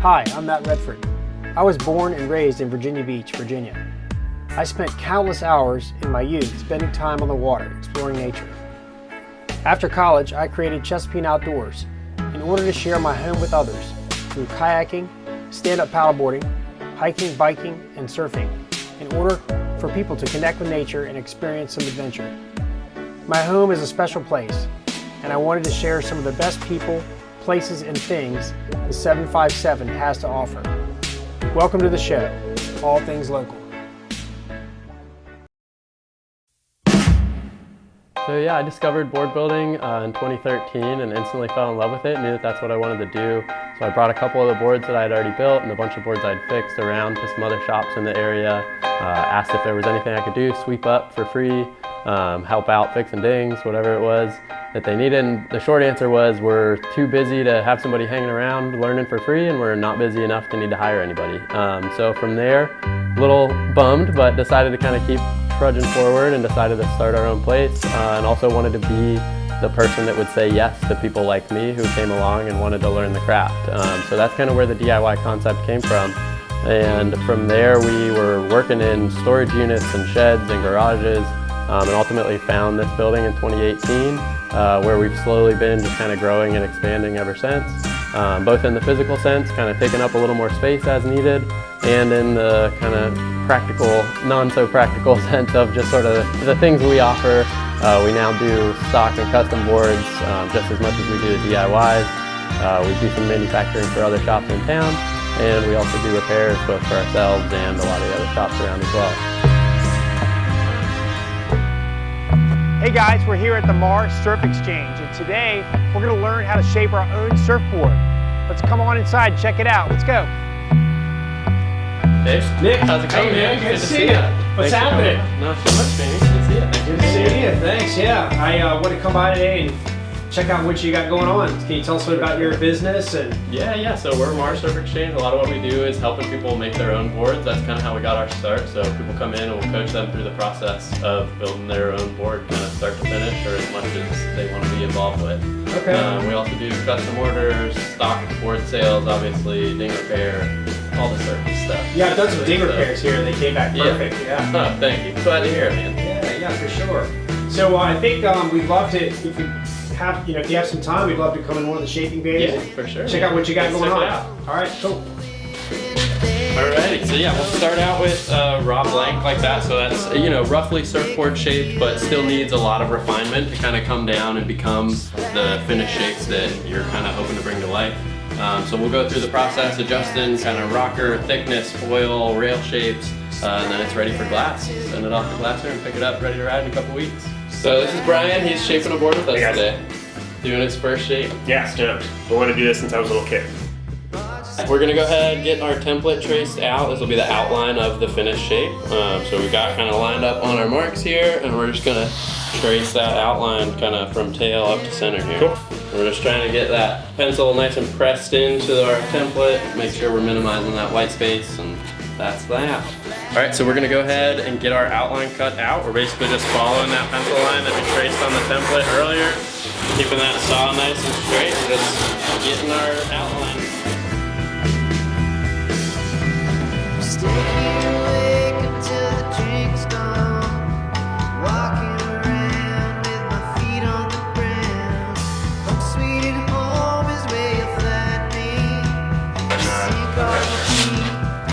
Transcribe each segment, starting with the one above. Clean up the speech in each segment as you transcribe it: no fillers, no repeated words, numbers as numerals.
Hi, I'm Matt Redford. I was born and raised in Virginia Beach, Virginia. I spent countless hours in my youth spending time on the water, exploring nature. After college, I created Chesapean Outdoors in order to share my home with others through kayaking, stand-up paddleboarding, hiking, biking, and surfing, in order for people to connect with nature and experience some adventure. My home is a special place, and I wanted to share some of the best people, places, and things the 757 has to offer. Welcome to the show, All Things Local. So yeah, I discovered board building in 2013 and instantly fell in love with it, knew that that's what I wanted to do. So I brought a couple of the boards that I had already built and a bunch of boards I'd fixed around to some other shops in the area, asked if there was anything I could do, sweep up for free, help out fix and dings, whatever it was that they needed. And the short answer was, we're too busy to have somebody hanging around learning for free, and we're not busy enough to need to hire anybody. So from there, a little bummed, but decided to kind of keep trudging forward and decided to start our own place, and also wanted to be the person that would say yes to people like me who came along and wanted to learn the craft. So that's kind of where the DIY concept came from. And from there we were working in storage units and sheds and garages, and ultimately found this building in 2018, where we've slowly been just kind of growing and expanding ever since, both in the physical sense, kind of taking up a little more space as needed, and in the kind of practical, non so practical sense of just sort of the things we offer. We now do stock and custom boards just as much as we do the DIYs. We do some manufacturing for other shops in town, and we also do repairs both for ourselves and a lot of the other shops around as well. Hey guys, we're here at the Mars Surf Exchange, and today we're going to learn how to shape our own surfboard. Let's come on inside and check it out. Let's go. Hey, Nick, how's it going, man? Good to see you. What's happening? Not too much, man. Good to see you. Good to see you. Thanks. Yeah, I wanted to come by today and check out what you got going on. Can you tell us a bit about your business? And Yeah. So we're Mars Surf Exchange. A lot of what we do is helping people make their own boards. That's kind of how we got our start. So people come in and we'll coach them through the process of building their own board, kind of start to finish, or as much as they want to be involved with. Okay. We also do custom orders, stock board sales, obviously, ding repair, all the surface stuff. Yeah, I've done some ding repairs here and they came back perfect. Yeah. Oh, thank you. Glad to hear it, man. Yeah, for sure. So I think we'd love to, if you have some time, we'd love to come in one of the shaping bays. Yeah, for sure. Check out what you got going on. Out. All right, cool. Alrighty, so yeah, we'll start out with raw blank like that. So that's, roughly surfboard shaped, but still needs a lot of refinement to kind of come down and become the finished shapes that you're kind of hoping to bring to life. So we'll go through the process, adjusting kind of rocker, thickness, foil, rail shapes, and then it's ready for glass. Send it off the glasser and pick it up, ready to ride in a couple weeks. So this is Brian, he's shaping a board with us today. Doing his first shape. Yeah, stoked. I want to do this since I was a little kid. We're gonna go ahead and get our template traced out. This will be the outline of the finished shape. So we got kind of lined up on our marks here, and we're just gonna trace that outline kind of from tail up to center here. Cool. We're just trying to get that pencil nice and pressed into our template, make sure we're minimizing that white space, and that's that. All right, so we're gonna go ahead and get our outline cut out. We're basically just following that pencil line that we traced on the template earlier, keeping that saw nice and straight, and just getting our outline.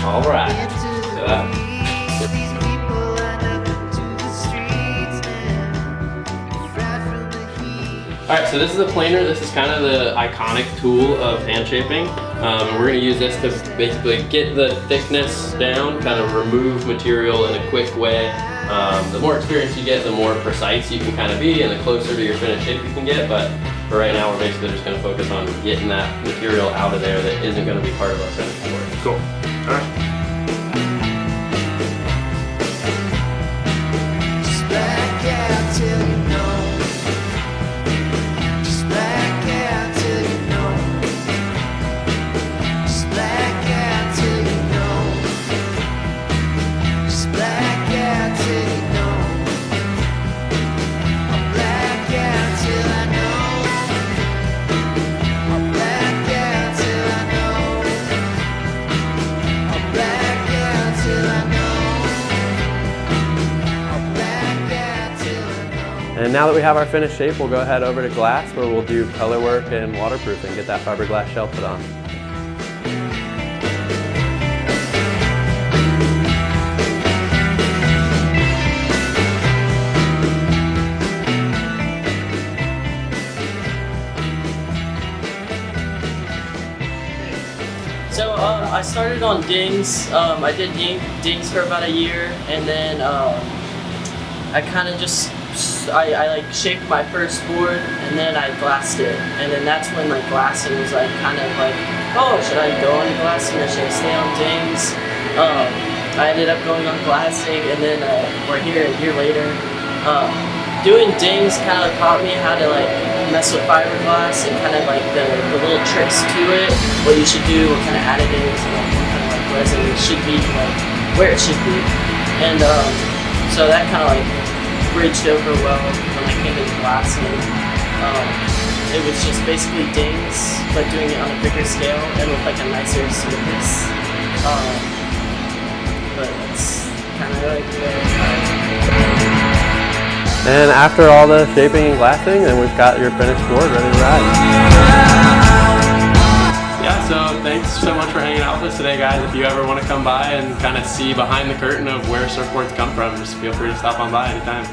All right. Alright, so this is a planer. This is kind of the iconic tool of hand shaping. And we're going to use this to basically get the thickness down, kind of remove material in a quick way. The more experience you get, the more precise you can kind of be, and the closer to your finished shape you can get. But for right now, we're basically just going to focus on getting that material out of there that isn't going to be part of our finished board. Cool. All right. And now that we have our finished shape, we'll go ahead over to glass where we'll do color work and waterproofing, get that fiberglass shell put on. So I started on dings. I did dings for about a year, and then I kind of just I like shaped my first board, and then I glassed it, and then that's when like glassing was like kind of like, oh, should I go on glassing or should I stay on dings? I ended up going on glassing, and then we're here a year later. Doing dings kind of taught me how to like mess with fiberglass and kind of like the little tricks to it, what you should do, what kind of additives, and like what kind of like resin it should be, like where it should be. And so that kind of like bridged over well when I came into glassing. It was just basically dings, but doing it on a bigger scale and with like a nicer surface. But that's kind of like And after all the shaping and glassing, then we've got your finished board ready to ride. Yeah, so thanks so much for hanging out with us today, guys. If you ever want to come by and kind of see behind the curtain of where surfboards come from, just feel free to stop on by anytime.